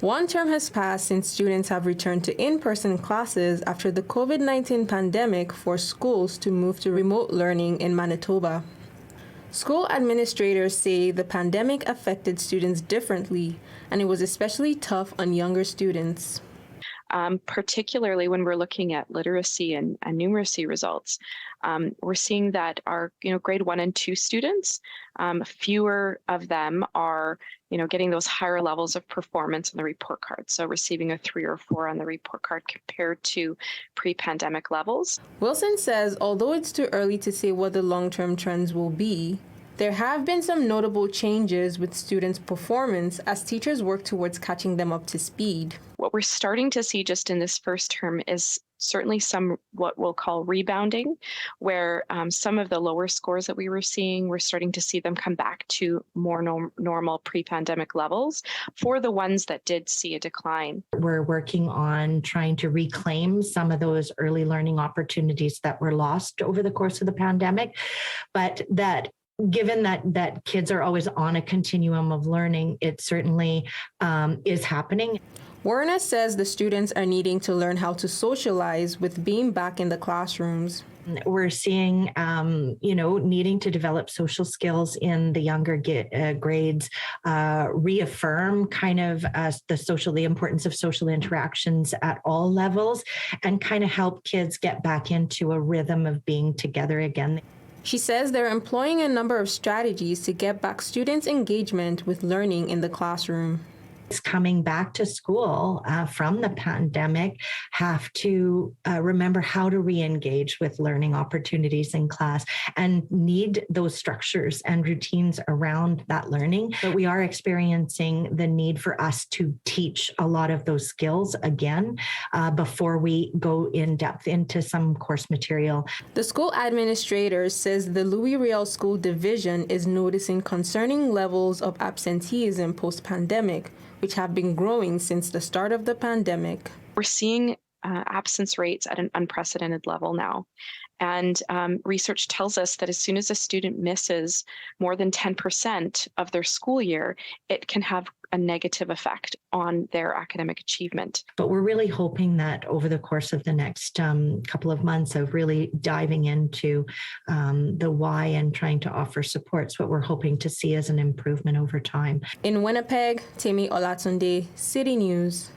One term has passed since students have returned to in-person classes after the COVID-19 pandemic forced schools to move to remote learning in Manitoba. School administrators say the pandemic affected students differently, and it was especially tough on younger students. Particularly when we're looking at literacy and numeracy results. We're seeing that our grade 1 and 2 students, fewer of them are getting those higher levels of performance on the report card. So receiving a 3 or 4 on the report card compared to pre-pandemic levels. Wilson says although it's too early to say what the long-term trends will be, there have been some notable changes with students' performance as teachers work towards catching them up to speed. What we're starting to see just in this first term is certainly some what we'll call rebounding, where some of the lower scores that we were seeing, we're starting to see them come back to more normal pre-pandemic levels for the ones that did see a decline. We're working on trying to reclaim some of those early learning opportunities that were lost over the course of the pandemic, but given that kids are always on a continuum of learning, it certainly is happening. Werner says the students are needing to learn how to socialize with being back in the classrooms. We're seeing, needing to develop social skills in the younger grades, reaffirm kind of the importance of social interactions at all levels, and kind of help kids get back into a rhythm of being together again. She says they're employing a number of strategies to get back students' engagement with learning in the classroom. Coming back to school from the pandemic have to remember how to re-engage with learning opportunities in class and need those structures and routines around that learning. But we are experiencing the need for us to teach a lot of those skills again before we go in depth into some course material. The school administrator says the Louis Riel School Division is noticing concerning levels of absenteeism post-pandemic, which have been growing since the start of the pandemic. We're seeing absence rates at an unprecedented level now. And research tells us that as soon as a student misses more than 10% of their school year, it can have a negative effect on their academic achievement. But we're really hoping that over the course of the next couple of months of really diving into the why and trying to offer supports, what we're hoping to see is an improvement over time. In Winnipeg, Temi Olatunde, City News.